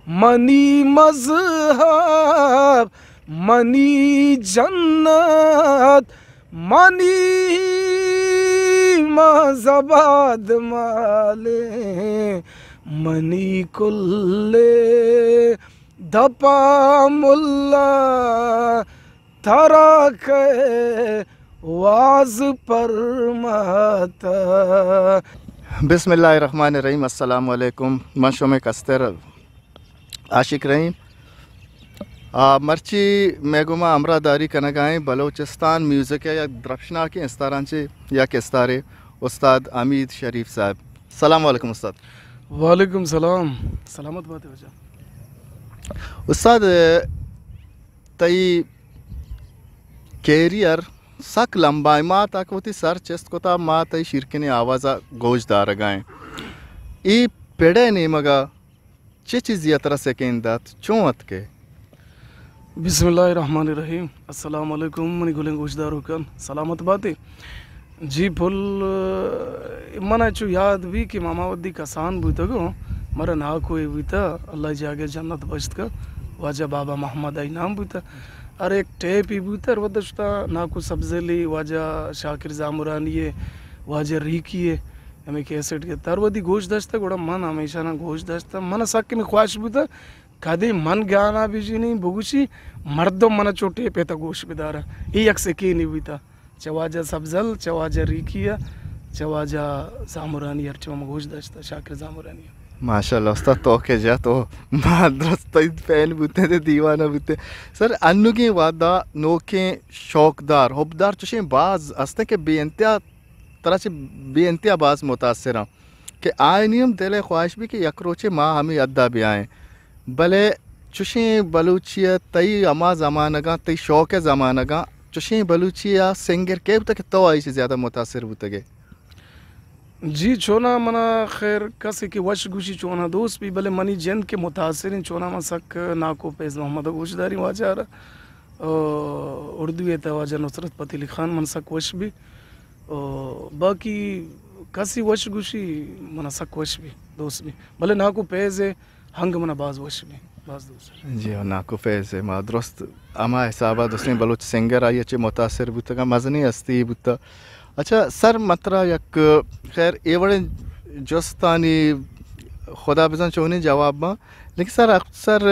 منی مذہب منی جنت منی مذہباد مالے منی کل دپا ملا ترا کے واز پرماتا. بسم اللہ الرحمن الرحیم. السلام علیکم. من شما کستر عاشق رحیم مرچی میگوما امرا داری کنگائیں بلوچستان میوزک یا درفشنا کے استارانچے یا کستارے استاد حمید شریف صاحب. السلام علیکم استاد. وعلیکم السلام. سلامت بات ہے بچہ. استاد تئی کیریئر سک لمبائی ما تک ہوتی سر چست کو تا ما تئی شرکنے آوازہ گوش دار گائیں ای پیڑے نیمگا چی چیزی اترا سکیندات چونت کے. بسم اللہ الرحمن الرحیم. السلام علیکم. منی گلیں گوشدار ہوکن سلامت باتے جی پھل منہ چو یاد بھی کہ ماما ودی کسان بوتا گو مرا نا کوئی بوتا اللہ جاگے جنت بشت کا واجہ بابا محمد آئی نام بوتا اور ایک ٹیپ ہی بوتا اور ودشتا نا کو سبزلی واجہ شاکر زامرانی واجہ ریکی ہے ہمیں کیسٹ کے تر ودی گوشت داشتا گوڑا من ہمیشہ نا گوشت داشتا من ساکی میں خواہش بوتا کدی من گانا بھی جی نہیں بگوشی مردم من چوٹے پیتا گوشت بدارا ای یک سکی نہیں بوتا چواجہ سبزل چواجہ ریکیا چواجہ زامرانی ہر چوہ گوشت داشتا شاکر زامرانی. ماشاءاللہ استاد تو کے جا تو درست فین بوتے تھے دیوانہ بوتے. سر انو کی وعدہ نوکیں شوقدار حبدار چوشیں بعض ہستے کہ بے انتہا طرح سے بے انتہا بعض متاثر ہیں کہ آئے نیم دل خواہش بھی کہ یک روچے ماں ہمیں ادا بھی آئیں بلے چوشیں بلوچیت تئی اما زمانہ گا تئی شوق زمانہ گا چوشیں بلوچیا سنگر کے بتا کہ تو آئی سے زیادہ متاثر بوتے گے. جی چونا منا خیر کسی کی وش گوشی چونا دوست بھی بلے منی جند کے متاثرین چونا من سک ناکو پیز محمد گوشداری واجہ رہا اردو ہے تا واجہ نصرت پتی علی خان من سک وش بھی باقی کسی وش گوشی من سک وش بھی دوست بھی بلے ناکو پیز ہے ہنگ منا باز وش بھی باز دوست. جی ناکو فیض ہے ما درست اما حسابہ دوسرے بلوچ سنگر آئی اچھے متاثر بوتا گا مزنی ہستی بوتا. اچھا سر مطرح یک خیر ایوڑے جستانی خدا بزن چونی جواب ماں لیکن سر اکثر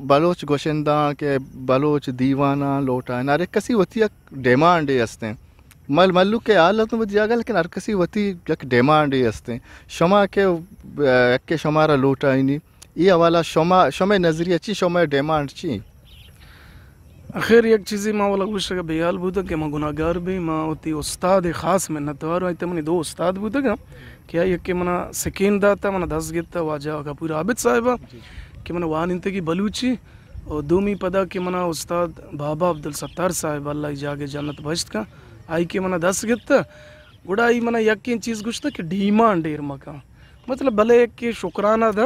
بلوچ گوشندہ کے بلوچ دیوانہ لوٹا نارے کسی وتی یک ڈیمانڈ ہستے ہیں ملو کے حالت میں جاگا لیکن ہر کسی وتی یک ڈیمانڈ ہستے ہیں شما کے یک کے شمارا لوٹا ہی نہیں یہ حوالہ شما نظریہ چی شما ڈیمانڈ چی. خیر یک چیزی ما والا گوشتا گا بیال بودا کہ ما گناہگار بھی ما ہوتی استاد خاص منتوار ہوئی منی دو استاد بودا گا کیا یک کہ منا سکین داتا منا دس گیتا واجہ کا پورا عابد صاحبہ کہ منا وان انتگی بلوچی اور دومی پدا کہ منا استاد بابا عبدالستار صاحب اللہ جاگے جنت بہشت کا آئی کہ منا دس گیتا گوڑا آئی منا یقین چیز گوشتا کہ ڈیمان دیر مکا مطلب بلے ایک کہ شکرانہ دا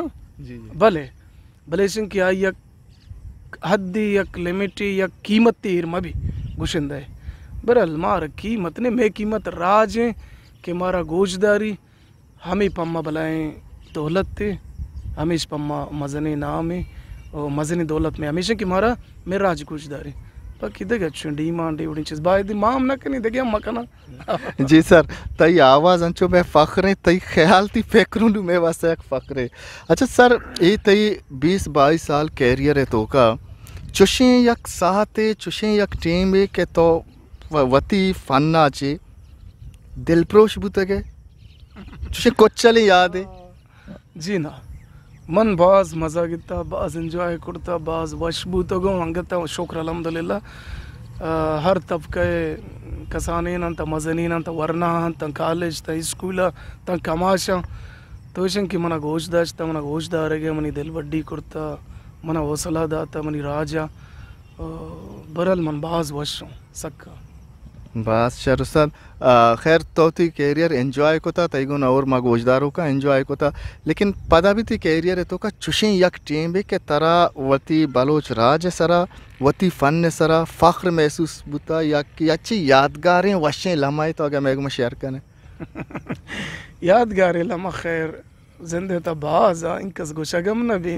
بلے سن کہ آئی یک حدی یک لیمیٹی یک قیمت تیر ما بھی گوشندہ ہے برحال مارا قیمت نے میں قیمت راج ہیں کہ مارا گوشداری ہمیں پمہ بلائیں دولت تے ہمیش پمہ مزنی نام ہے اور مزنی دولت میں ہمیشہ کہ مارا میں راج گوشداری باقی دے گا چھن ڈیمان ڈی اڑی چیز بائی دی مام نہ کنی دے گیا مکنا. جی سر تئی آواز انچو میں فخریں تئی خیال تی فکروں میں واسطہ ایک فخریں. اچھا سر یہ تئی 20-22 سال کیریئر ہے تو کا چوشیں یک ساہتے چوشیں یک ٹیم ہے کہ تو وطی فننا چی دل پروش بوتا گئے چوشیں کچھ چلے یاد ہے. جی نا من باز مزہ گتا باز انجوائے کرتا باز وش بوتا گو ہنگتا شکر الحمدللہ ہر طبقہ کسانین تا مزنین تا ورنہ تا کالج تا اسکولا تا کماشا تو اسن کی منا گوش داشتا منا گوش دارے گے منی دل وڈی کرتا منا حوصلہ داتا منی راجا برل من باز وش ہوں سکا. بس شر استاد خیر تو تی کیریئر انجوائے کو تھا تیگون اور ما گوشداروں کا انجوائے کو تھا لیکن پدا بھی تی کیریئر ہے تو کا چوشیں یک ٹیم بھی کہ ترا وتی بلوچ راج سرا وتی فن سرا فخر محسوس بوتا یا کہ اچھی یادگاریں وشیں لمحے تو اگر میں شیئر کریں. یادگاریں لمحہ خیر زندہ تا باز انکس گوشگم نبی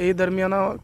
ఏ దర్మియాన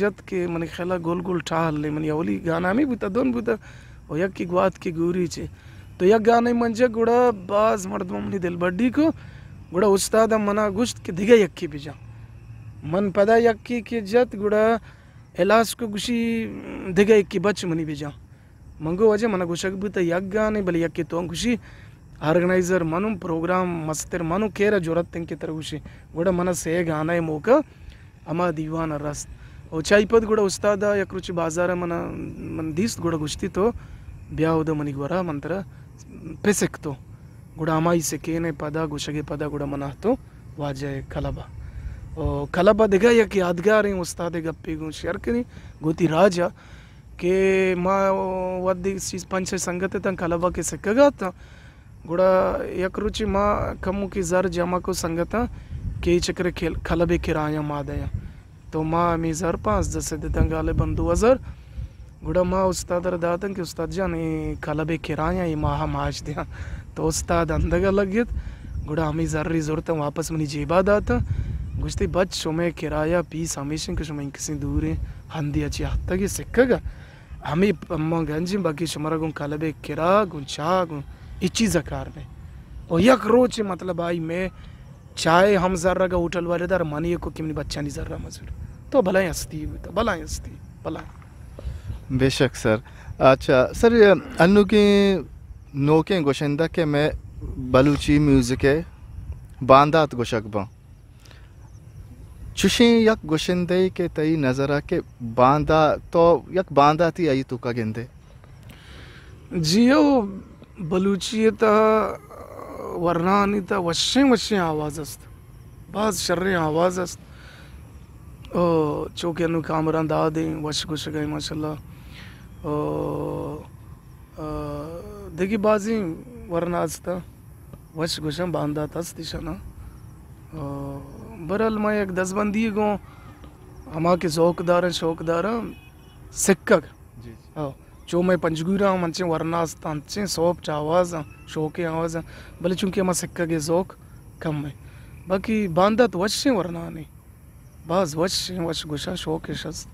جت کہ من خیال گول گول ٹھال لے من یا اولی گانا ہمیں بوتا دون بوتا او یک کی گوات کی گوری چے تو یک گانا منجا گڑا باز مرد منی دل بڈی کو گڑا استاد منا گشت کہ دیگا یکی بجا من پدا یکی کی جت گڑا الاس کو گوشی دیگا یکی بچ منی بجا منگو وجہ منا گوشک بوتا یک گانے بلی یکی تو گوشی آرگنائزر منو پروگرام مستر منو کیرا جورت تنکی تر گوشی گڑا منا سے گانا موقع اما دیوان رست او چای پد گڑا استادا یک روچی بازار من دیست گڑا گشتی تو بیاو دا منی گورا منترا پسک تو گڑا امائی سکینے پدا گوشگے پدا گڑا منا تو واجہ کلبا او کلبا دگا یک یادگار ہیں استاد گپی گو شیئر کنی گوتی راجا کہ ما ودی چیز پنچ سنگت تا کلبا کے سکگا تا گڑا یک روچی ما کمو کی زر جمع کو سنگتا کہ چکر کلبے کرایا ما دیا تو ما می زر 5-10 دیتا غالباً 2000 گڑا ما استاد را داتا کہ استاد جان کلبے کرایا یہ ماہ ماش دیا تو استاد اندگا لگیت گڑا ہمیں ذری زورتا واپس منی جیبا داتا گوشتی بچ شمیں کرایہ پیس ہمیشن کہ شمیں کسی دور ہیں ہندی اچھی حتی کہ سکھا گا ہمیں اما گنجی باقی شمارا گون کلبے کرا گون چاہ گون اچھی زکار میں اور یک روچ مطلب آئی میں چائے ہم ذرہ گا ہوٹل والے دار مانی کو کمنی بچہ نہیں ذرہ مزور تو بلائیں ہستی ہوتا بلائیں ہستی بلائیں بے شک سر. اچھا سر انو کی نوکیں گوشندہ کہ میں بلوچی میوزک ہے باندات گوشک با چوشیں یک گوشندے کے تئی نظرہ کہ باندہ تو یک باندہ تھی آئی تو کا گندے جیو بلوچی تا ورنانی تا وشیں آواز است بعض شریں آواز است چوکہ انو کامران دا دیں وش گوش گئے ماشاءاللہ دیکھی بازی ورناز تا وش گوشن باندھا تست شنا برحال میں ایک 10 بندی گو ہما کے ذوق دارن شوق دارن سکک جو میں پنجگورا ہوں منچیں ورناز تا انچیں سوپ چا آواز شوق آواز بلے چونکہ ہما سکہ کے ذوق کم ہے باقی باندھا تو وشیں ورنانی بعض وش گوشا شوق شست.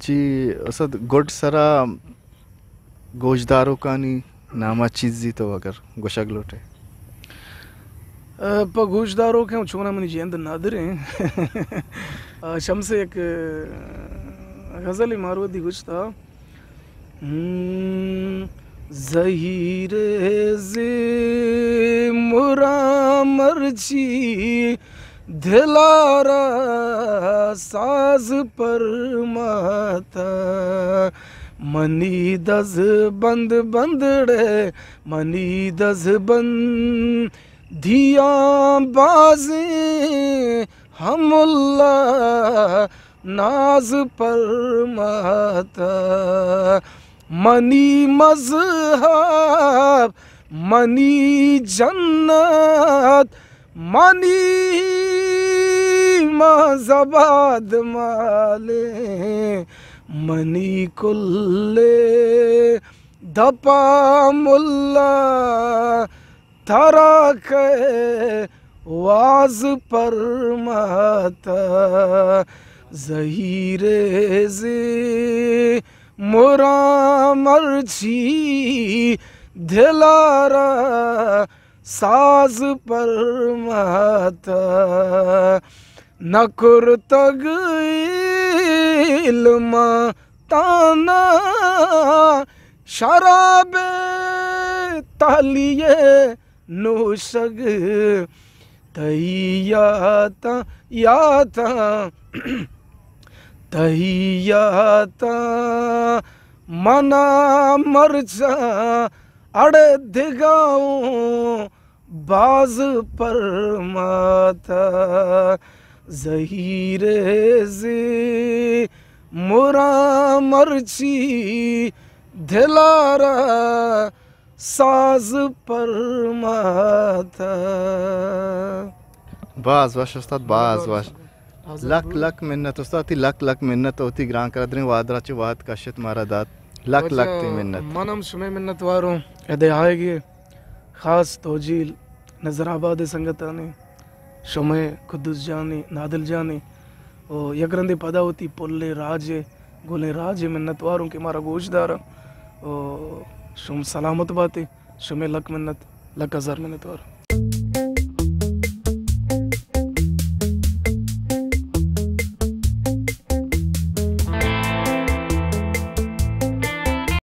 جی اسد گوڈ سرا گوشداروں کانی نامہ چیزی تو اگر گوشک لوٹے پا گوشداروں کے چونا منی جیند نادر ہیں شمس ایک غزل مارودی گوشتا زہیر زی مرامر چی دلارا ساز پر ماتا منی دز بند بندڑے منی دز بند دھیا بازیں ہم اللہ ناز پر ماتا منی مذہب منی جنت منی مذہباد مالے منی کلے دپا ملا ترا کے واز پر ماتا زہیر زی مرا مرچی دلارا ساز پر ماتا نکر تگ علم تانا شراب تالیے نوشگ تہیاتا یاتا تہیاتا منا مرچا اڑے دگاؤں باز پر ماتا زہیر زی مرا مرچی دلارا ساز پر ماتا. باز واش استاد باز واش لک منت استاد لک منت ہوتی گران کردریں وادرا چ واد کشت مارا دات لک تی منت منم شمع منت واروں ادے آئے گی خاص توجیل نظر آباد سنگتانی شمع قدس جانی نادل جانی اور یکرند پدا ہوتی پلے راجے گلے راجے منتواروں کے مارا گوشت دارا اور شم سلامت باتے شمع لک منت لک ہزار منتوار